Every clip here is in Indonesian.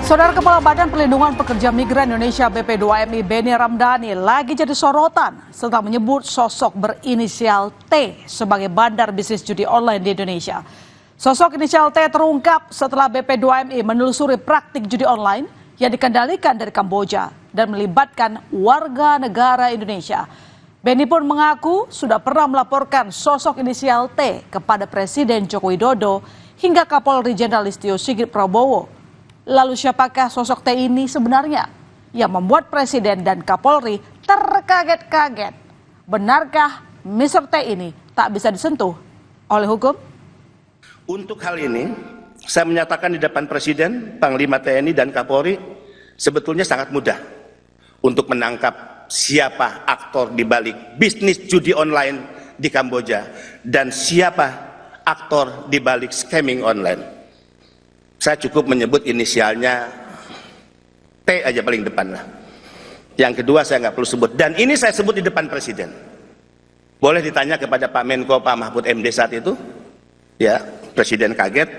Saudara Kepala Badan Perlindungan Pekerja Migran Indonesia BP2MI Benny Ramdhani lagi jadi sorotan setelah menyebut sosok berinisial T sebagai bandar bisnis judi online di Indonesia. Sosok inisial T terungkap setelah BP2MI menelusuri praktik judi online yang dikendalikan dari Kamboja dan melibatkan warga negara Indonesia. Benny pun mengaku sudah pernah melaporkan sosok inisial T kepada Presiden Joko Widodo hingga Kapolri Jenderal Listio Sigit Prabowo. Lalu siapakah sosok T ini sebenarnya yang membuat Presiden dan Kapolri terkaget-kaget? Benarkah Mr. T ini tak bisa disentuh oleh hukum? Untuk hal ini, saya menyatakan di depan Presiden, Panglima TNI dan Kapolri sebetulnya sangat mudah untuk menangkap siapa aktor di balik bisnis judi online di Kamboja dan siapa aktor di balik scamming online. Saya cukup menyebut inisialnya T aja paling depan lah. Yang kedua saya nggak perlu sebut. Dan ini saya sebut di depan Presiden. Boleh ditanya kepada Pak Menko, Pak Mahfud MD saat itu. Ya, Presiden kaget,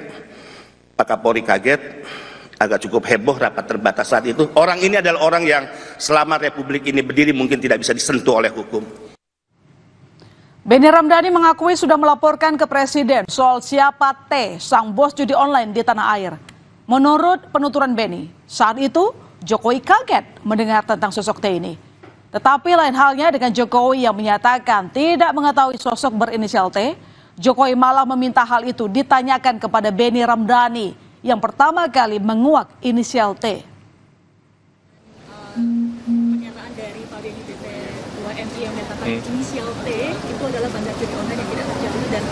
Pak Kapolri kaget, agak cukup heboh rapat terbatas saat itu. Orang ini adalah orang yang selama Republik ini berdiri mungkin tidak bisa disentuh oleh hukum. Benny Ramdhani mengakui sudah melaporkan ke Presiden soal siapa T, sang bos judi online di tanah air. Menurut penuturan Benny, saat itu Jokowi kaget mendengar tentang sosok T ini. Tetapi lain halnya dengan Jokowi yang menyatakan tidak mengetahui sosok berinisial T. Jokowi malah meminta hal itu ditanyakan kepada Benny Ramdhani yang pertama kali menguak inisial T. Pernyataan dari Pak Benny BP2MI yang menyatakan inisial T itu adalah bandar judi online yang tidak terjadi dan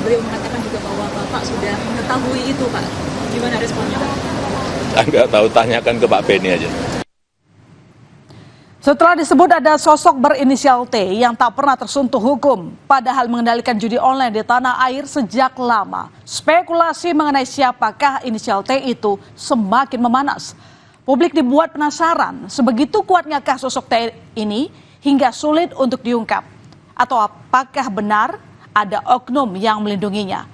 beliau mengatakan juga bahwa Bapak sudah mengetahui itu, Pak. Gimana responnya, Pak? Saya nggak tahu, tanyakan ke Pak Benny aja. Setelah disebut ada sosok berinisial T yang tak pernah tersentuh hukum, padahal mengendalikan judi online di tanah air sejak lama, spekulasi mengenai siapakah inisial T itu semakin memanas. Publik dibuat penasaran, sebegitu kuatnyakah sosok T ini hingga sulit untuk diungkap? Atau apakah benar ada oknum yang melindunginya?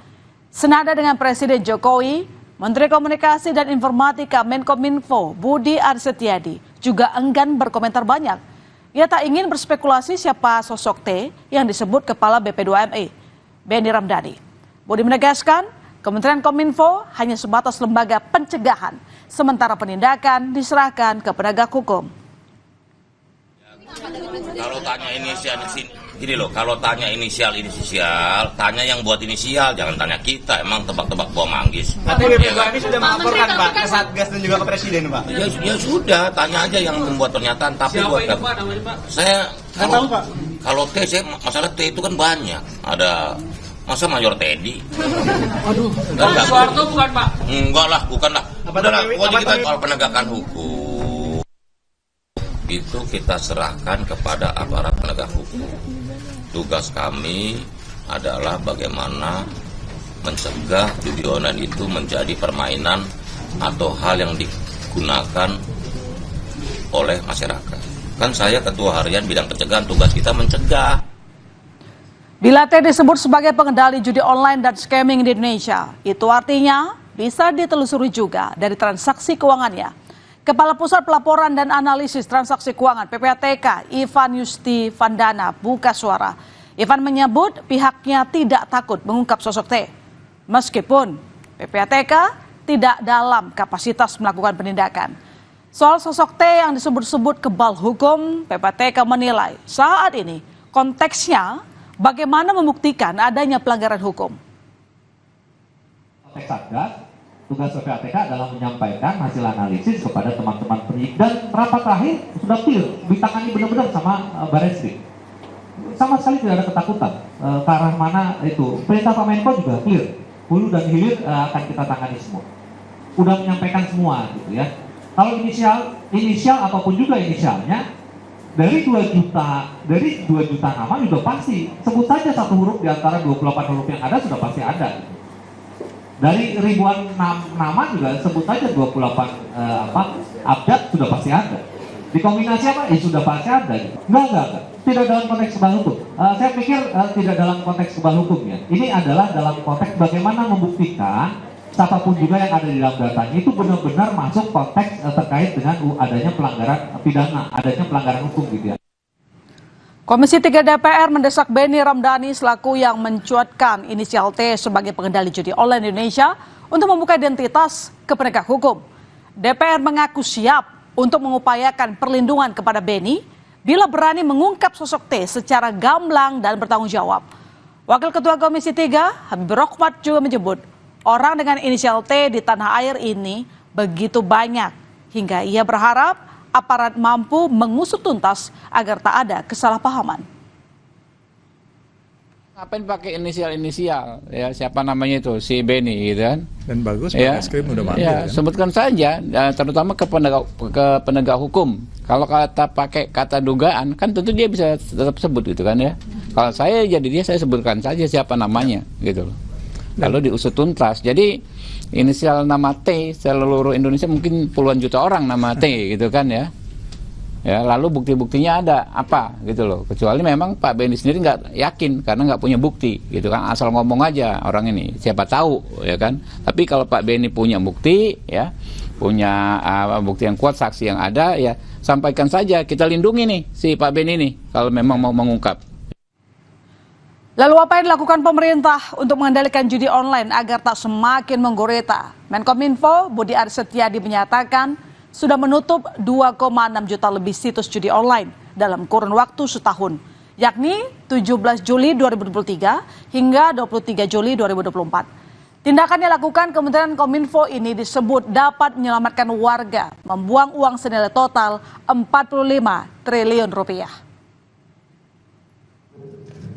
Senada dengan Presiden Jokowi, Menteri Komunikasi dan Informatika Menkominfo Budi Aris Setiadi juga enggan berkomentar banyak. Ia tak ingin berspekulasi siapa sosok T yang disebut Kepala BP2MI, Benny Ramdhani. Budi menegaskan, Kementerian Kominfo hanya sebatas lembaga pencegahan, sementara penindakan diserahkan ke penegak hukum. Kalau tanya inisial ini loh, kalau tanya inisial, tanya yang buat inisial, jangan tanya kita. Emang tebak-tebak buah manggis. Tapi BP2MI sudah melaporkan Pak ke Satgas dan juga ke Presiden, Pak. Ya sudah, tanya aja yang membuat pernyataan. Tapi siapa buat ini, Pak, namanya, Pak? Saya tahu, Pak. Kalau T, masalah T itu kan banyak. Ada masa Mayor Teddy. Aduh, Pak Soeharto bukan, Pak? Enggak lah, bukan lah. Udahlah, pokoknya kita soal penegakan hukum itu kita serahkan kepada aparat penegak hukum. Tugas kami adalah bagaimana mencegah judi online itu menjadi permainan atau hal yang digunakan oleh masyarakat. Kan saya ketua harian bidang pencegahan, tugas kita mencegah. Bila T disebut sebagai pengendali judi online dan scamming di Indonesia, itu artinya bisa ditelusuri juga dari transaksi keuangannya. Kepala Pusat Pelaporan dan Analisis Transaksi Keuangan PPATK, Ivan Yusti Vandana, buka suara. Ivan menyebut pihaknya tidak takut mengungkap sosok T. Meskipun PPATK tidak dalam kapasitas melakukan penindakan. Soal sosok T yang disebut-sebut kebal hukum, PPATK menilai saat ini konteksnya bagaimana membuktikan adanya pelanggaran hukum. Satgas, tugas PPATK adalah menyampaikan hasil analisis kepada teman-teman penyidik dan rapat terakhir sudah clear, ditangani benar-benar sama Barreskrim. Sama sekali tidak ada ketakutan ke arah mana itu. Perintah Pak Menko juga clear, hulu dan hilir akan kita tangani semua. Udah menyampaikan semua gitu ya. Kalau inisial apapun juga inisialnya, dari 2 juta nama juga pasti sebut saja satu huruf di antara 28 huruf yang ada sudah pasti ada. Dari ribuan nama juga sebut saja 28 abjad sudah pasti ada. Dikombinasi apa? Sudah pasti ada. Enggak. Tidak dalam konteks kebal hukum. Saya pikir tidak dalam konteks kebal hukum ya. Ini adalah dalam konteks bagaimana membuktikan siapapun juga yang ada di dalam datanya itu benar-benar masuk konteks terkait dengan adanya pelanggaran pidana, adanya pelanggaran hukum gitu ya. Komisi 3 DPR mendesak Benny Ramdhani selaku yang mencuatkan inisial T sebagai pengendali judi online Indonesia untuk membuka identitas ke penegak hukum. DPR mengaku siap untuk mengupayakan perlindungan kepada Benny bila berani mengungkap sosok T secara gamblang dan bertanggung jawab. Wakil Ketua Komisi 3, Habibur Rahmat juga menyebut orang dengan inisial T di tanah air ini begitu banyak hingga ia berharap aparat mampu mengusut tuntas agar tak ada kesalahpahaman. Ngapain pakai inisial ya, siapa namanya itu, si Benny gitu kan. Dan bagus ya, Pak Eskrim udah manggil ya, kan? sebutkan saja terutama ke penegak hukum. Kalau kata pakai kata dugaan kan tentu dia bisa tetap sebut gitu kan ya. Kalau saya jadi dia, saya sebutkan saja siapa namanya gitu loh. Lalu diusut tuntas. Jadi inisial nama T seluruh Indonesia mungkin puluhan juta orang nama T gitu kan ya. Ya, lalu bukti-buktinya ada apa gitu loh. Kecuali memang Pak Benny sendiri nggak yakin karena nggak punya bukti gitu kan. Asal ngomong aja orang ini. Siapa tahu ya kan. Tapi kalau Pak Benny punya bukti ya, punya bukti yang kuat, saksi yang ada ya, sampaikan saja, kita lindungi nih si Pak Benny ini kalau memang mau mengungkap. Lalu apa yang dilakukan pemerintah untuk mengendalikan judi online agar tak semakin menggurita? Menkominfo Budi Aris Setiadi menyatakan sudah menutup 2,6 juta lebih situs judi online dalam kurun waktu setahun, yakni 17 Juli 2023 hingga 23 Juli 2024. Tindakan yang dilakukan Kementerian Kominfo ini disebut dapat menyelamatkan warga membuang uang senilai total 45 triliun rupiah.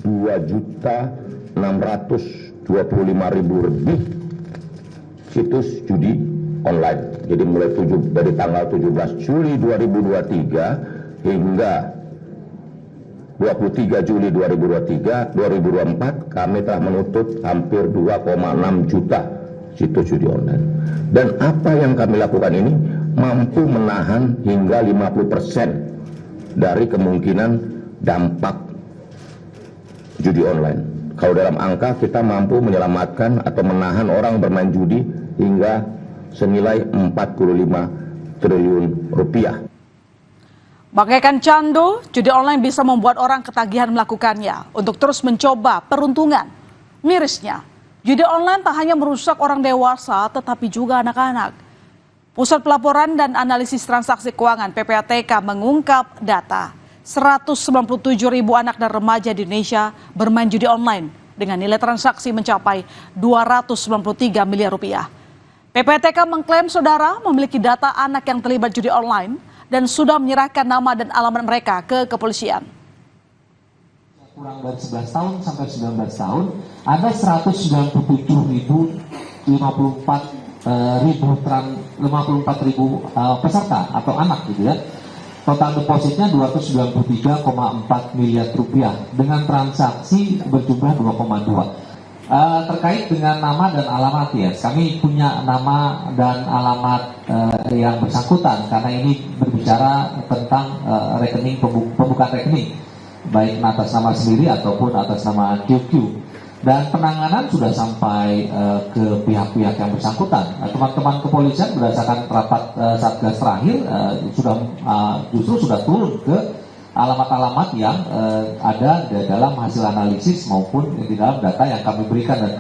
2.625.000 lebih situs judi online. Jadi mulai dari tanggal 17 Juli 2023 hingga 23 Juli 2024 kami telah menutup hampir 2,6 juta situs judi online. Dan apa yang kami lakukan ini mampu menahan hingga 50% dari kemungkinan dampak judi online. Kalau dalam angka kita mampu menyelamatkan atau menahan orang bermain judi hingga senilai 45 triliun rupiah. Bagaikan candu, judi online bisa membuat orang ketagihan melakukannya untuk terus mencoba peruntungan. Mirisnya, judi online tak hanya merusak orang dewasa tetapi juga anak-anak. Pusat Pelaporan dan Analisis Transaksi Keuangan PPATK mengungkap data 197.000 anak dan remaja di Indonesia bermain judi online dengan nilai transaksi mencapai 293 miliar rupiah. PPATK mengklaim saudara memiliki data anak yang terlibat judi online dan sudah menyerahkan nama dan alamat mereka ke kepolisian. Kurang dari 11 tahun sampai 19 tahun ada 197.054 peserta atau anak gitu ya. Total depositnya 293,4 miliar rupiah dengan transaksi berjumlah 2,2. Terkait dengan nama dan alamat ya, kami punya nama dan alamat yang bersangkutan karena ini berbicara tentang rekening pembukaan rekening baik atas nama sendiri ataupun atas nama QQ. Dan penanganan sudah sampai ke pihak-pihak yang bersangkutan. Teman-teman kepolisian berdasarkan rapat Satgas terakhir justru sudah turun ke alamat-alamat yang ada di dalam hasil analisis maupun di dalam data yang kami berikan.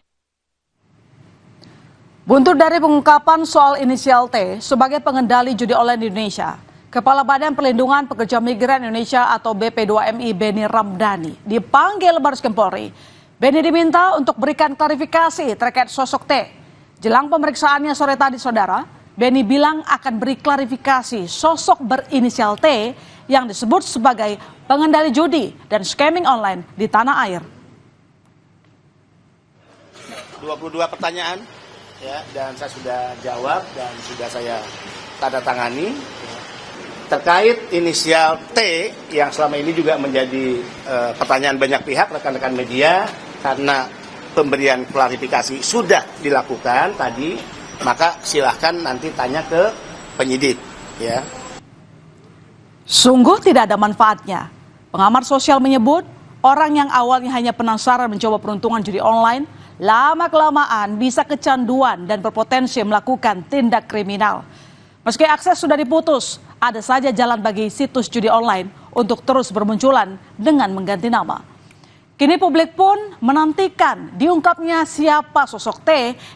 Buntut dari pengungkapan soal inisial T sebagai pengendali judi online di Indonesia, Kepala Badan Perlindungan Pekerja Migran Indonesia atau BP2MI Benny Ramdhani dipanggil Baris Krim Polri. Benny diminta untuk berikan klarifikasi terkait sosok T. Jelang pemeriksaannya sore tadi saudara, Benny bilang akan beri klarifikasi sosok berinisial T yang disebut sebagai pengendali judi dan scamming online di tanah air. 22 pertanyaan ya, dan saya sudah jawab dan sudah saya tanda tangani. Terkait inisial T yang selama ini juga menjadi pertanyaan banyak pihak rekan-rekan media, karena pemberian klarifikasi sudah dilakukan tadi, maka silahkan nanti tanya ke penyidik ya. Sungguh tidak ada manfaatnya. Pengamat sosial menyebut orang yang awalnya hanya penasaran mencoba peruntungan judi online lama-kelamaan bisa kecanduan dan berpotensi melakukan tindak kriminal. Meski akses sudah diputus, ada saja jalan bagi situs judi online untuk terus bermunculan dengan mengganti nama. Kini publik pun menantikan diungkapnya siapa sosok T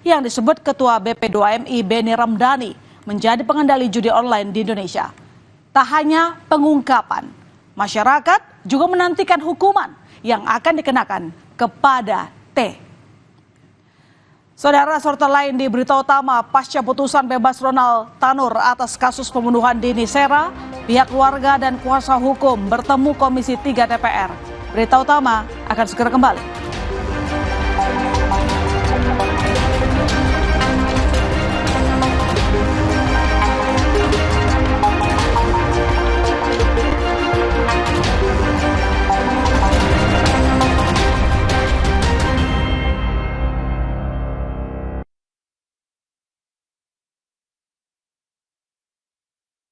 yang disebut Ketua BP2MI Beni Ramdhani menjadi pengendali judi online di Indonesia. Tak hanya pengungkapan, masyarakat juga menantikan hukuman yang akan dikenakan kepada T. Saudara, serta lain di berita utama pasca putusan bebas Ronald Tanur atas kasus pembunuhan Dini Sera, pihak keluarga dan kuasa hukum bertemu Komisi 3 DPR. Berita utama akan segera kembali.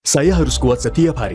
Saya harus kuat setiap hari.